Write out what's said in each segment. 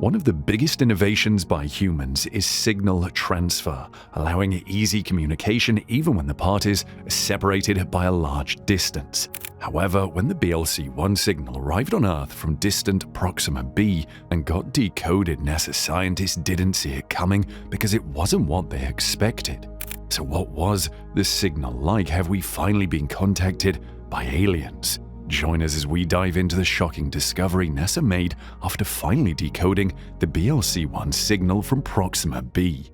One of the biggest innovations by humans is signal transfer, allowing easy communication even when the parties are separated by a large distance. However, when the BLC-1 signal arrived on Earth from distant Proxima b and got decoded, NASA scientists didn't see it coming because it wasn't what they expected. So what was the signal like? Have we finally been contacted by aliens? Join us as we dive into the shocking discovery NASA made after finally decoding the BLC-1 signal from Proxima b.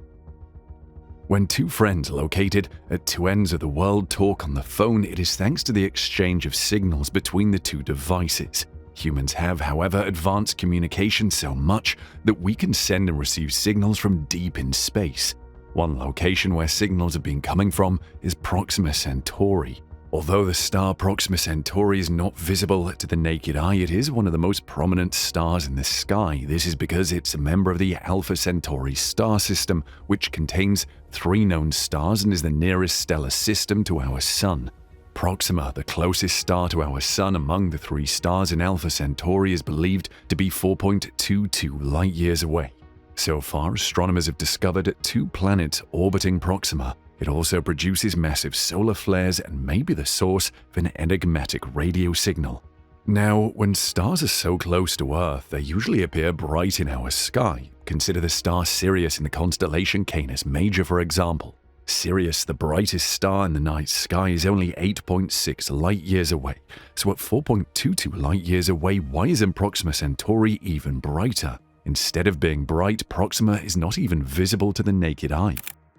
When two friends located at two ends of the world talk on the phone, it is thanks to the exchange of signals between the two devices. Humans have, however, advanced communication so much that we can send and receive signals from deep in space. One location where signals have been coming from is Proxima Centauri. Although the star Proxima Centauri is not visible to the naked eye, it is one of the most prominent stars in the sky. This is because it's a member of the Alpha Centauri star system, which contains 3 known stars and is the nearest stellar system to our Sun. Proxima, the closest star to our Sun among the 3 stars in Alpha Centauri, is believed to be 4.22 light-years away. So far, astronomers have discovered 2 planets orbiting Proxima. It also produces massive solar flares and may be the source of an enigmatic radio signal. Now, when stars are so close to Earth, they usually appear bright in our sky. Consider the star Sirius in the constellation Canis Major, for example. Sirius, the brightest star in the night sky, is only 8.6 light-years away. So at 4.22 light-years away, why isn't Proxima Centauri even brighter? Instead of being bright, Proxima is not even visible to the naked eye.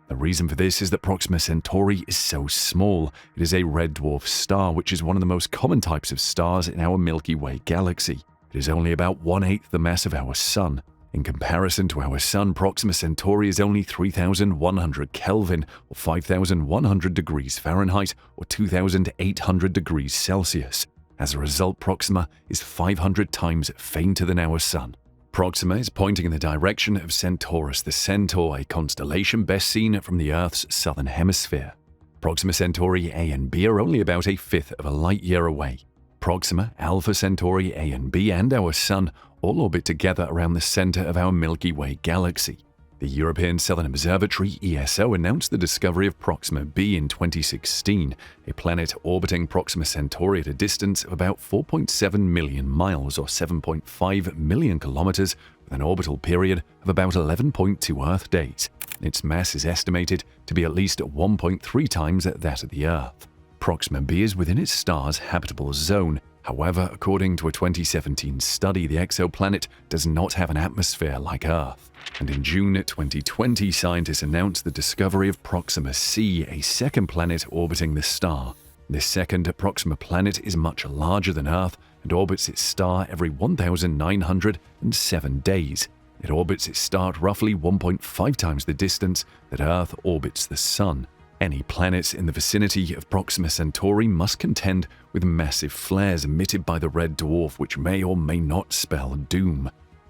The reason for this is that Proxima Centauri is so small. It is a red dwarf star, which is one of the most common types of stars in our Milky Way galaxy. It is only about 1/8 the mass of our Sun. In comparison to our Sun, Proxima Centauri is only 3,100 Kelvin, or 5,100 degrees Fahrenheit, or 2,800 degrees Celsius. As a result, Proxima is 500 times fainter than our Sun. Proxima is pointing in the direction of Centaurus the Centaur, a constellation best seen from the Earth's southern hemisphere. Proxima Centauri A and B are only about 1/5 of a light-year away. Proxima, Alpha Centauri A and B, and our Sun all orbit together around the center of our Milky Way galaxy. The European Southern Observatory, ESO, announced the discovery of Proxima b in 2016, a planet orbiting Proxima Centauri at a distance of about 4.7 million miles or 7.5 million kilometers, with an orbital period of about 11.2 Earth days. Its mass is estimated to be at least 1.3 times that of the Earth. Proxima b is within its star's habitable zone. However, according to a 2017 study, the exoplanet does not have an atmosphere like Earth. And in June 2020, scientists announced the discovery of Proxima c, a second planet orbiting the star. This second Proxima planet is much larger than Earth and orbits its star every 1,907 days. It orbits its star at roughly 1.5 times the distance that Earth orbits the Sun. Any planets in the vicinity of Proxima Centauri must contend with massive flares emitted by the red dwarf, which may or may not spell doom.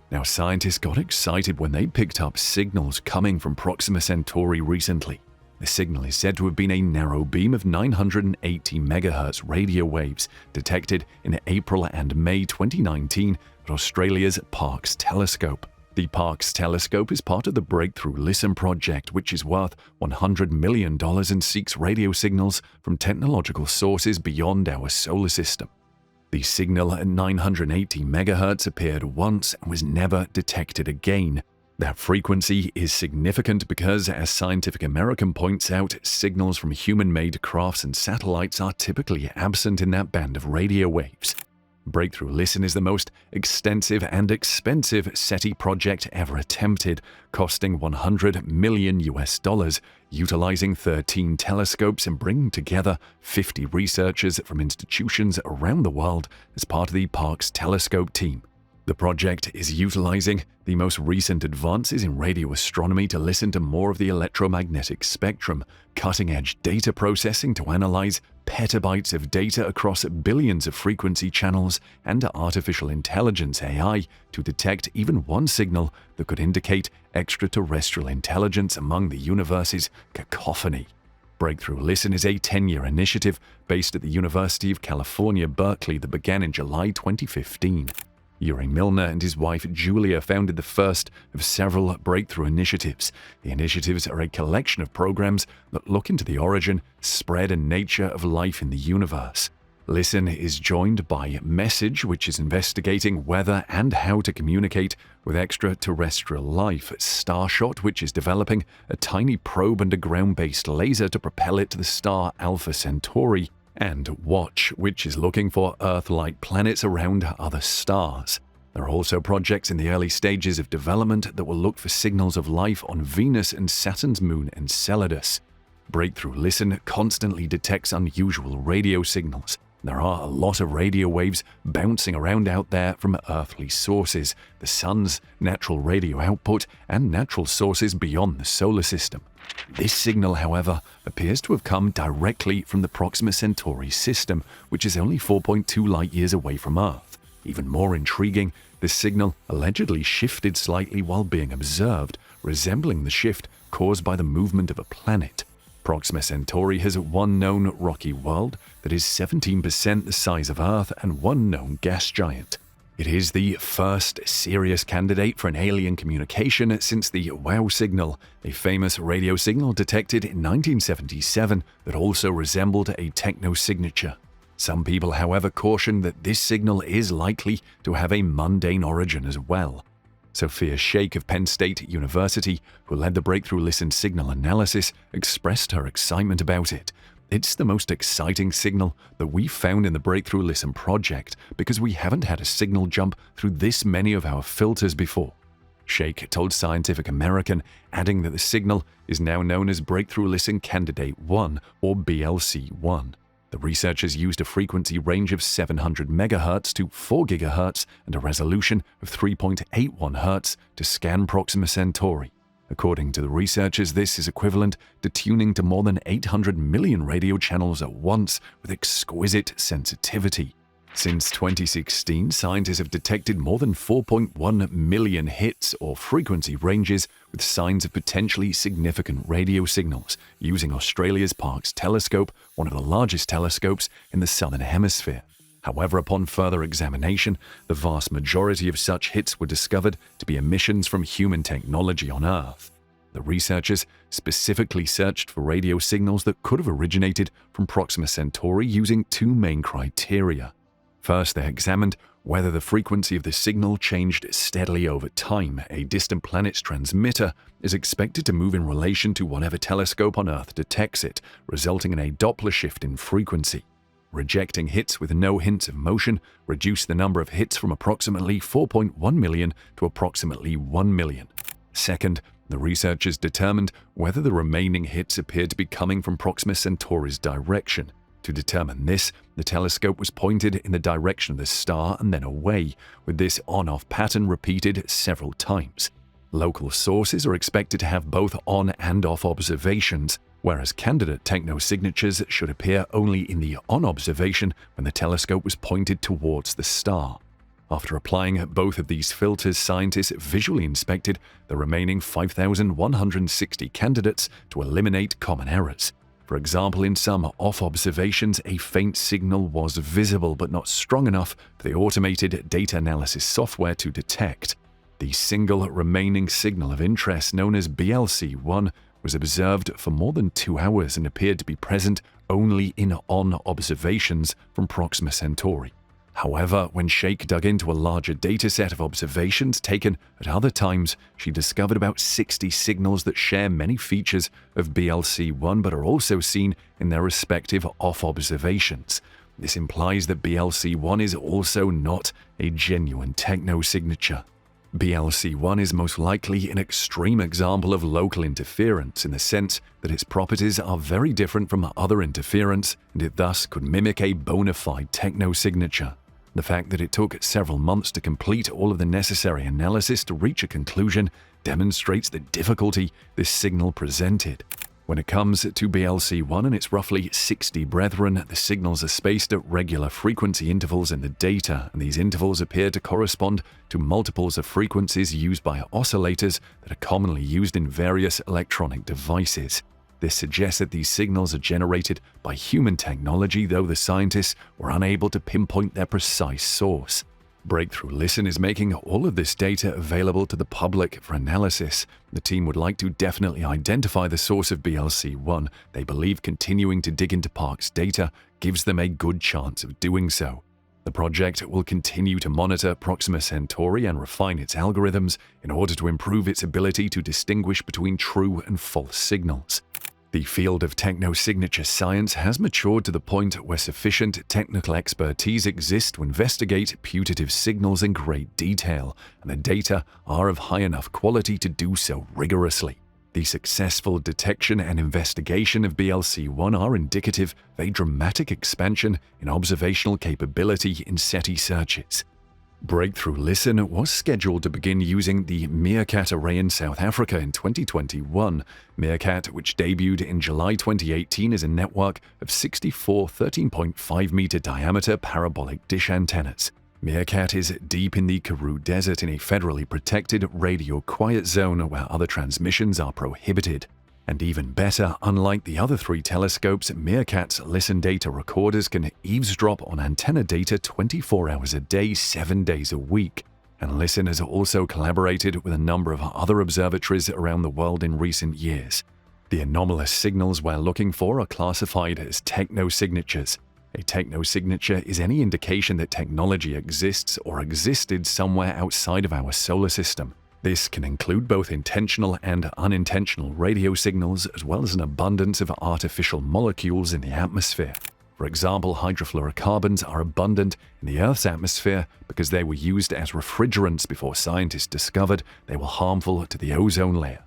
Now, scientists got excited when they picked up signals coming from Proxima Centauri recently. The signal is said to have been a narrow beam of 980 MHz radio waves detected in April and May 2019 at Australia's Parkes telescope. The Parkes telescope is part of the Breakthrough Listen project, which is worth $100 million and seeks radio signals from technological sources beyond our solar system. The signal at 980 MHz appeared once and was never detected again. That frequency is significant because, as Scientific American points out, signals from human-made crafts and satellites are typically absent in that band of radio waves. Breakthrough Listen is the most extensive and expensive SETI project ever attempted, costing $100 million, utilizing 13 telescopes and bringing together 50 researchers from institutions around the world as part of the Parkes telescope team. The project is utilizing the most recent advances in radio astronomy to listen to more of the electromagnetic spectrum, cutting-edge data processing to analyze petabytes of data across billions of frequency channels, and artificial intelligence (AI) to detect even one signal that could indicate extraterrestrial intelligence among the universe's cacophony. Breakthrough Listen is a 10-year initiative based at the University of California, Berkeley that began in July 2015. Uri Milner and his wife Julia founded the first of several breakthrough initiatives. The initiatives are a collection of programs that look into the origin, spread, and nature of life in the universe. Listen is joined by Message, which is investigating whether and how to communicate with extraterrestrial life, Starshot, which is developing a tiny probe and a ground-based laser to propel it to the star Alpha Centauri, and Watch, which is looking for Earth-like planets around other stars. There are also projects in the early stages of development that will look for signals of life on Venus and Saturn's moon Enceladus. Breakthrough Listen constantly detects unusual radio signals. There are a lot of radio waves bouncing around out there from earthly sources, the sun's natural radio output, and natural sources beyond the solar system. This signal, however, appears to have come directly from the Proxima Centauri system, which is only 4.2 light-years away from Earth. Even more intriguing, this signal allegedly shifted slightly while being observed, resembling the shift caused by the movement of a planet. Proxima Centauri has one known rocky world that is 17% the size of Earth and one known gas giant. It is the first serious candidate for an alien communication since the WOW signal, a famous radio signal detected in 1977 that also resembled a techno-signature. Some people, however, caution that this signal is likely to have a mundane origin as well. Sophia Sheikh of Penn State University, who led the Breakthrough Listen signal analysis, expressed her excitement about it. It's the most exciting signal that we've found in the Breakthrough Listen project because we haven't had a signal jump through this many of our filters before. Sheikh told Scientific American, adding that the signal is now known as Breakthrough Listen Candidate 1 or BLC-1. The researchers used a frequency range of 700 MHz to 4 GHz and a resolution of 3.81 Hz to scan Proxima Centauri. According to the researchers, this is equivalent to tuning to more than 800 million radio channels at once with exquisite sensitivity. Since 2016, scientists have detected more than 4.1 million hits or frequency ranges with signs of potentially significant radio signals using Australia's Parkes telescope, one of the largest telescopes in the Southern Hemisphere. However, upon further examination, the vast majority of such hits were discovered to be emissions from human technology on Earth. The researchers specifically searched for radio signals that could have originated from Proxima Centauri using two main criteria. First, they examined whether the frequency of the signal changed steadily over time. A distant planet's transmitter is expected to move in relation to whatever telescope on Earth detects it, resulting in a Doppler shift in frequency. Rejecting hits with no hints of motion reduced the number of hits from approximately 4.1 million to approximately 1 million. Second, the researchers determined whether the remaining hits appeared to be coming from Proxima Centauri's direction. To determine this, the telescope was pointed in the direction of the star and then away, with this on-off pattern repeated several times. Local sources are expected to have both on and off observations, whereas candidate techno-signatures should appear only in the on observation when the telescope was pointed towards the star. After applying both of these filters, scientists visually inspected the remaining 5,160 candidates to eliminate common errors. For example, in some off observations, a faint signal was visible but not strong enough for the automated data analysis software to detect. The single remaining signal of interest, known as BLC-1, was observed for more than 2 hours and appeared to be present only in on observations from Proxima Centauri. However, when Sheikh dug into a larger dataset of observations taken at other times, she discovered about 60 signals that share many features of BLC-1 but are also seen in their respective off observations. This implies that BLC-1 is also not a genuine techno-signature. BLC-1 is most likely an extreme example of local interference in the sense that its properties are very different from other interference, and it thus could mimic a bona fide techno-signature. The fact that it took several months to complete all of the necessary analysis to reach a conclusion demonstrates the difficulty this signal presented. When it comes to BLC-1 and its roughly 60 brethren, the signals are spaced at regular frequency intervals in the data, and these intervals appear to correspond to multiples of frequencies used by oscillators that are commonly used in various electronic devices. This suggests that these signals are generated by human technology, though the scientists were unable to pinpoint their precise source. Breakthrough Listen is making all of this data available to the public for analysis. The team would like to definitely identify the source of BLC-1. They believe continuing to dig into Park's data gives them a good chance of doing so. The project will continue to monitor Proxima Centauri and refine its algorithms in order to improve its ability to distinguish between true and false signals. The field of technosignature science has matured to the point where sufficient technical expertise exists to investigate putative signals in great detail, and the data are of high enough quality to do so rigorously. The successful detection and investigation of BLC-1 are indicative of a dramatic expansion in observational capability in SETI searches. Breakthrough Listen was scheduled to begin using the Meerkat array in South Africa in 2021. Meerkat, which debuted in July 2018, is a network of 64 13.5-meter diameter parabolic dish antennas. Meerkat is deep in the Karoo Desert in a federally protected radio quiet zone where other transmissions are prohibited. And even better, unlike the other three telescopes, Meerkat's Listen data recorders can eavesdrop on antenna data 24 hours a day, 7 days a week. And Listen has also collaborated with a number of other observatories around the world in recent years. The anomalous signals we're looking for are classified as technosignatures. A technosignature is any indication that technology exists or existed somewhere outside of our solar system. This can include both intentional and unintentional radio signals, as well as an abundance of artificial molecules in the atmosphere. For example, hydrofluorocarbons are abundant in the Earth's atmosphere because they were used as refrigerants before scientists discovered they were harmful to the ozone layer.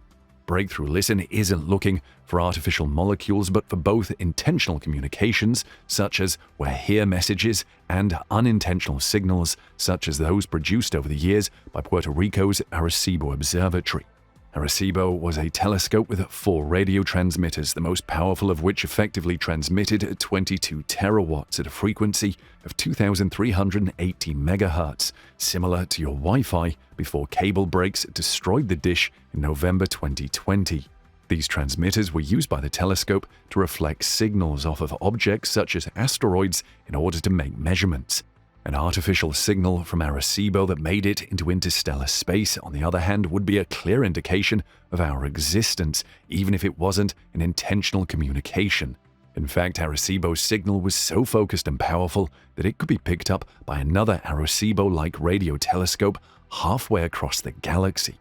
Breakthrough Listen isn't looking for artificial molecules, but for both intentional communications, such as "we're here" messages, and unintentional signals, such as those produced over the years by Puerto Rico's Arecibo Observatory. Arecibo was a telescope with 4 radio transmitters, the most powerful of which effectively transmitted at 22 terawatts at a frequency of 2,380 megahertz, similar to your Wi-Fi, before cable breaks destroyed the dish in November 2020. These transmitters were used by the telescope to reflect signals off of objects such as asteroids in order to make measurements. An artificial signal from Arecibo that made it into interstellar space, on the other hand, would be a clear indication of our existence, even if it wasn't an intentional communication. In fact, Arecibo's signal was so focused and powerful that it could be picked up by another Arecibo-like radio telescope halfway across the galaxy.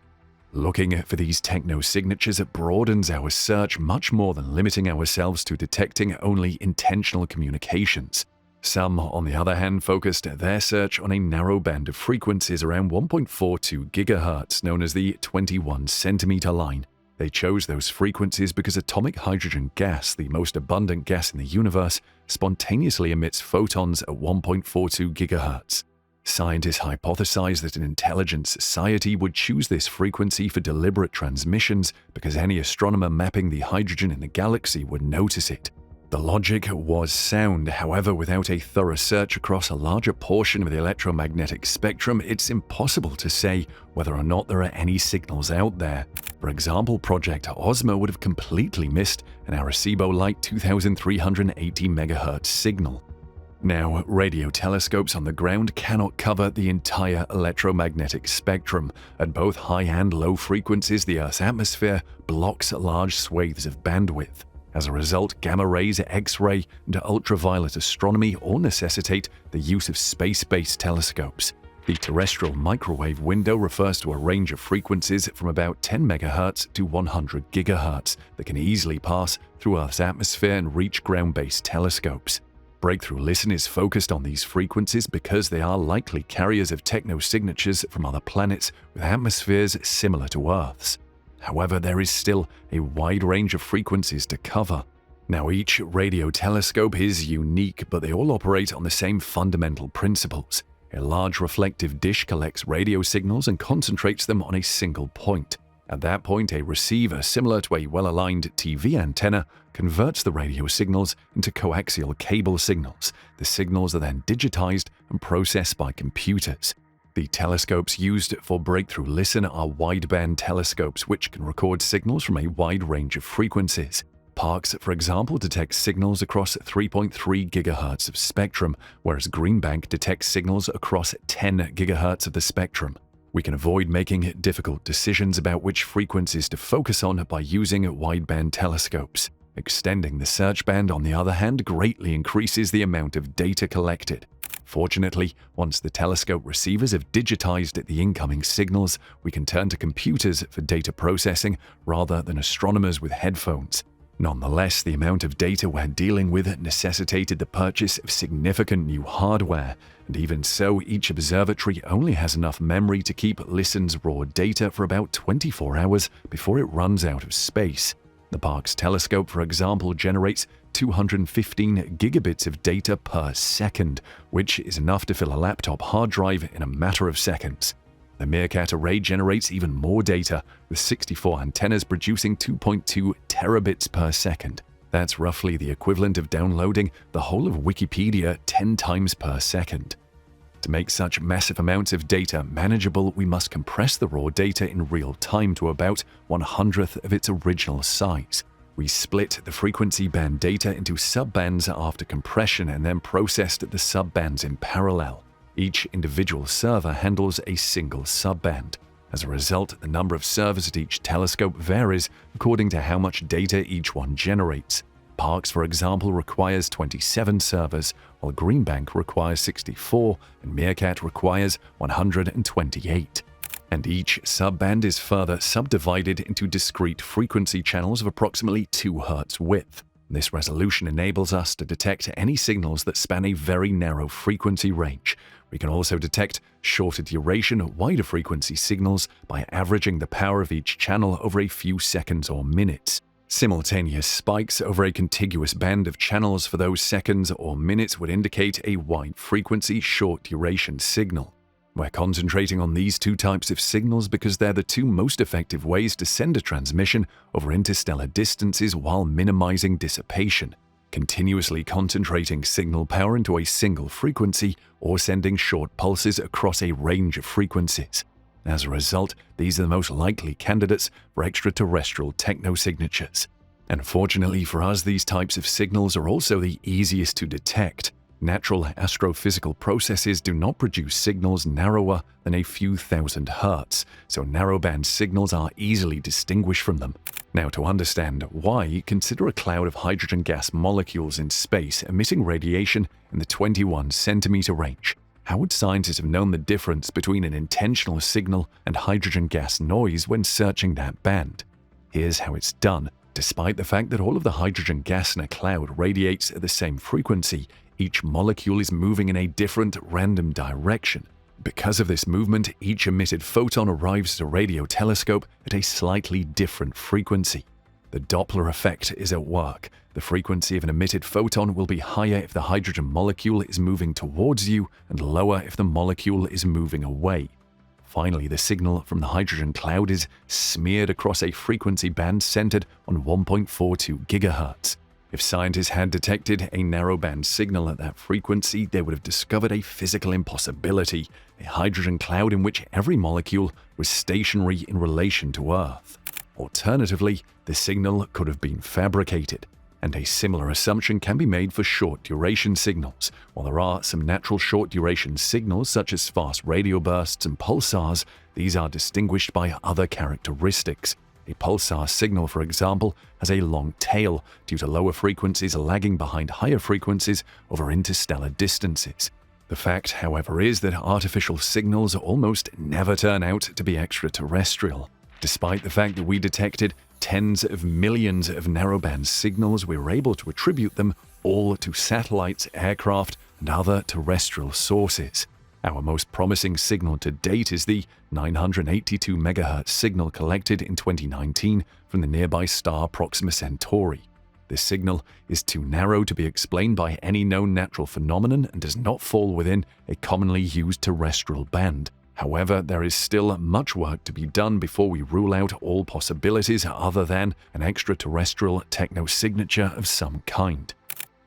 Looking for these technosignatures broadens our search much more than limiting ourselves to detecting only intentional communications. Some, on the other hand, focused their search on a narrow band of frequencies around 1.42 GHz, known as the 21 centimeter line. They chose those frequencies because atomic hydrogen gas, the most abundant gas in the universe, spontaneously emits photons at 1.42 GHz. Scientists hypothesize that an intelligent society would choose this frequency for deliberate transmissions because any astronomer mapping the hydrogen in the galaxy would notice it. The logic was sound, however, without a thorough search across a larger portion of the electromagnetic spectrum, it's impossible to say whether or not there are any signals out there. For example, Project Ozma would have completely missed an Arecibo-like 2,380 MHz signal. Now, radio telescopes on the ground cannot cover the entire electromagnetic spectrum. At both high and low frequencies, the Earth's atmosphere blocks large swathes of bandwidth. As a result, gamma rays, X-ray, and ultraviolet astronomy all necessitate the use of space-based telescopes. The terrestrial microwave window refers to a range of frequencies from about 10 MHz to 100 GHz that can easily pass through Earth's atmosphere and reach ground-based telescopes. Breakthrough Listen is focused on these frequencies because they are likely carriers of technosignatures from other planets with atmospheres similar to Earth's. However, there is still a wide range of frequencies to cover. Now, each radio telescope is unique, but they all operate on the same fundamental principles. A large reflective dish collects radio signals and concentrates them on a single point. At that point, a receiver similar to a well-aligned TV antenna converts the radio signals into coaxial cable signals. The signals are then digitized and processed by computers. The telescopes used for Breakthrough Listen are wideband telescopes, which can record signals from a wide range of frequencies. Parkes, for example, detects signals across 3.3 GHz of spectrum, whereas Greenbank detects signals across 10 GHz of the spectrum. We can avoid making difficult decisions about which frequencies to focus on by using wideband telescopes. Extending the search band, on the other hand, greatly increases the amount of data collected. Fortunately, once the telescope receivers have digitized the incoming signals, we can turn to computers for data processing rather than astronomers with headphones. Nonetheless, the amount of data we're dealing with necessitated the purchase of significant new hardware, and even so, each observatory only has enough memory to keep LISTEN's raw data for about 24 hours before it runs out of space. The Parkes telescope, for example, generates 215 gigabits of data per second, which is enough to fill a laptop hard drive in a matter of seconds. The Meerkat array generates even more data, with 64 antennas producing 2.2 terabits per second. That's roughly the equivalent of downloading the whole of Wikipedia 10 times per second. To make such massive amounts of data manageable, we must compress the raw data in real time to about 1/100th of its original size. We split the frequency band data into subbands after compression and then processed the subbands in parallel. Each individual server handles a single subband. As a result, the number of servers at each telescope varies according to how much data each one generates. Parkes, for example, requires 27 servers, while Greenbank requires 64 and Meerkat requires 128. And each subband is further subdivided into discrete frequency channels of approximately 2 Hz width. This resolution enables us to detect any signals that span a very narrow frequency range. We can also detect shorter duration, wider frequency signals by averaging the power of each channel over a few seconds or minutes. Simultaneous spikes over a contiguous band of channels for those seconds or minutes would indicate a wide-frequency, short-duration signal. We're concentrating on these two types of signals because they're the two most effective ways to send a transmission over interstellar distances while minimizing dissipation, continuously concentrating signal power into a single frequency or sending short pulses across a range of frequencies. As a result, these are the most likely candidates for extraterrestrial technosignatures. And fortunately for us, these types of signals are also the easiest to detect. Natural astrophysical processes do not produce signals narrower than a few thousand hertz, so narrowband signals are easily distinguished from them. Now, to understand why, consider a cloud of hydrogen gas molecules in space emitting radiation in the 21 centimeter range. How would scientists have known the difference between an intentional signal and hydrogen gas noise when searching that band? Here's how it's done. Despite the fact that all of the hydrogen gas in a cloud radiates at the same frequency, each molecule is moving in a different random direction. Because of this movement, each emitted photon arrives at a radio telescope at a slightly different frequency. The Doppler effect is at work. The frequency of an emitted photon will be higher if the hydrogen molecule is moving towards you and lower if the molecule is moving away. Finally, the signal from the hydrogen cloud is smeared across a frequency band centered on 1.42 GHz. If scientists had detected a narrowband signal at that frequency, they would have discovered a physical impossibility, a hydrogen cloud in which every molecule was stationary in relation to Earth. Alternatively, the signal could have been fabricated, and a similar assumption can be made for short-duration signals. While there are some natural short-duration signals such as fast radio bursts and pulsars, these are distinguished by other characteristics. A pulsar signal, for example, has a long tail due to lower frequencies lagging behind higher frequencies over interstellar distances. The fact, however, is that artificial signals almost never turn out to be extraterrestrial. Despite the fact that we detected tens of millions of narrowband signals, we were able to attribute them all to satellites, aircraft, and other terrestrial sources. Our most promising signal to date is the 982 MHz signal collected in 2019 from the nearby star Proxima Centauri. This signal is too narrow to be explained by any known natural phenomenon and does not fall within a commonly used terrestrial band. However, there is still much work to be done before we rule out all possibilities other than an extraterrestrial technosignature of some kind.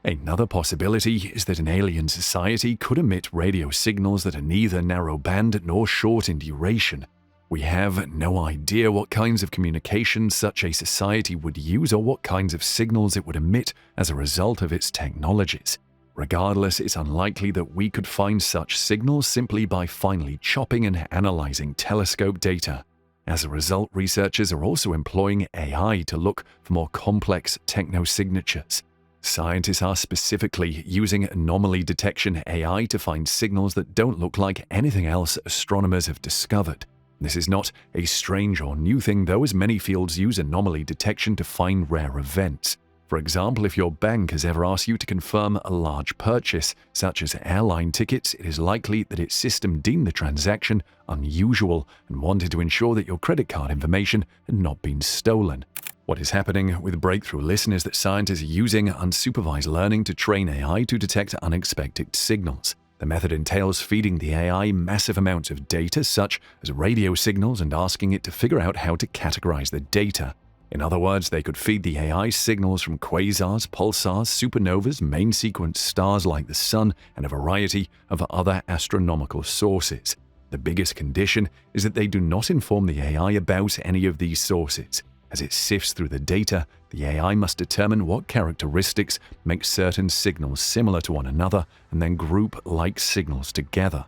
Another possibility is that an alien society could emit radio signals that are neither narrow band nor short in duration. We have no idea what kinds of communication such a society would use or what kinds of signals it would emit as a result of its technologies. Regardless, it's unlikely that we could find such signals simply by finely chopping and analyzing telescope data. As a result, researchers are also employing AI to look for more complex technosignatures. Scientists are specifically using anomaly detection AI to find signals that don't look like anything else astronomers have discovered. This is not a strange or new thing, though, as many fields use anomaly detection to find rare events. For example, if your bank has ever asked you to confirm a large purchase, such as airline tickets, it is likely that its system deemed the transaction unusual and wanted to ensure that your credit card information had not been stolen. What is happening with Breakthrough Listen is that scientists are using unsupervised learning to train AI to detect unexpected signals. The method entails feeding the AI massive amounts of data, such as radio signals, and asking it to figure out how to categorize the data. In other words, they could feed the AI signals from quasars, pulsars, supernovas, main sequence stars like the Sun, and a variety of other astronomical sources. The biggest condition is that they do not inform the AI about any of these sources. As it sifts through the data, the AI must determine what characteristics make certain signals similar to one another and then group like signals together.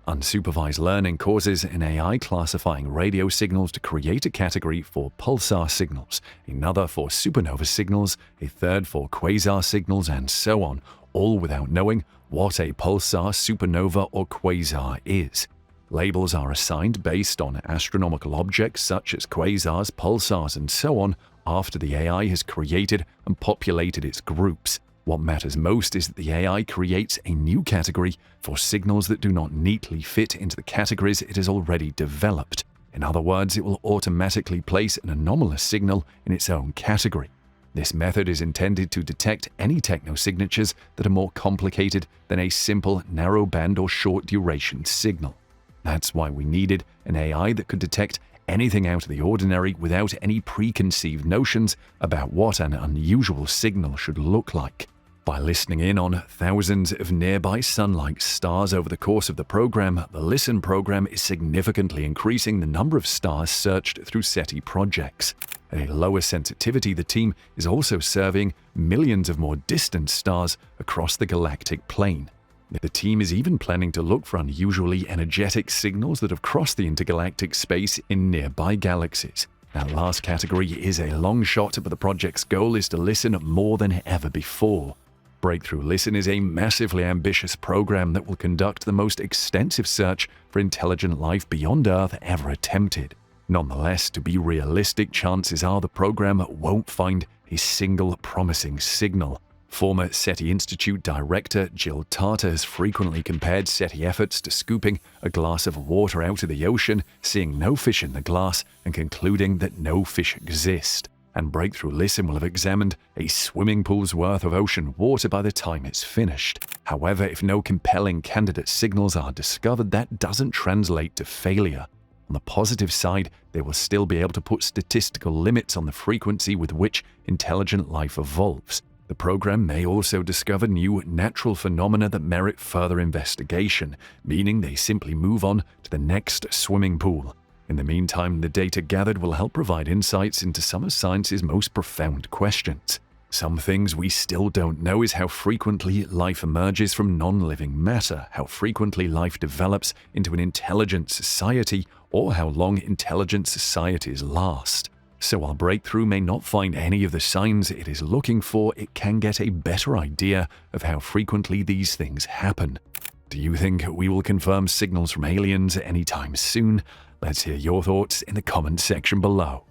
Unsupervised learning causes an AI classifying radio signals to create a category for pulsar signals, another for supernova signals, a third for quasar signals, and so on, all without knowing what a pulsar, supernova, or quasar is. Labels are assigned based on astronomical objects such as quasars, pulsars, and so on after the AI has created and populated its groups. What matters most is that the AI creates a new category for signals that do not neatly fit into the categories it has already developed. In other words, it will automatically place an anomalous signal in its own category. This method is intended to detect any technosignatures that are more complicated than a simple narrow-band or short-duration signal. That's why we needed an AI that could detect anything out of the ordinary without any preconceived notions about what an unusual signal should look like. By listening in on thousands of nearby Sun-like stars over the course of the program, the LISTEN program is significantly increasing the number of stars searched through SETI projects. At a lower sensitivity, the team is also surveying millions of more distant stars across the galactic plane. The team is even planning to look for unusually energetic signals that have crossed the intergalactic space in nearby galaxies. That last category is a long shot, but the project's goal is to listen more than ever before. Breakthrough Listen is a massively ambitious program that will conduct the most extensive search for intelligent life beyond Earth ever attempted. Nonetheless, to be realistic, chances are the program won't find a single promising signal. Former SETI Institute director Jill Tarter has frequently compared SETI efforts to scooping a glass of water out of the ocean, seeing no fish in the glass, and concluding that no fish exist. And Breakthrough Listen will have examined a swimming pool's worth of ocean water by the time it's finished. However, if no compelling candidate signals are discovered, that doesn't translate to failure. On the positive side, they will still be able to put statistical limits on the frequency with which intelligent life evolves. The program may also discover new natural phenomena that merit further investigation, meaning they simply move on to the next swimming pool. In the meantime, the data gathered will help provide insights into some of science's most profound questions. Some things we still don't know is how frequently life emerges from non-living matter, how frequently life develops into an intelligent society, or how long intelligent societies last. So while Breakthrough may not find any of the signs it is looking for, it can get a better idea of how frequently these things happen. Do you think we will confirm signals from aliens anytime soon? Let's hear your thoughts in the comments section below.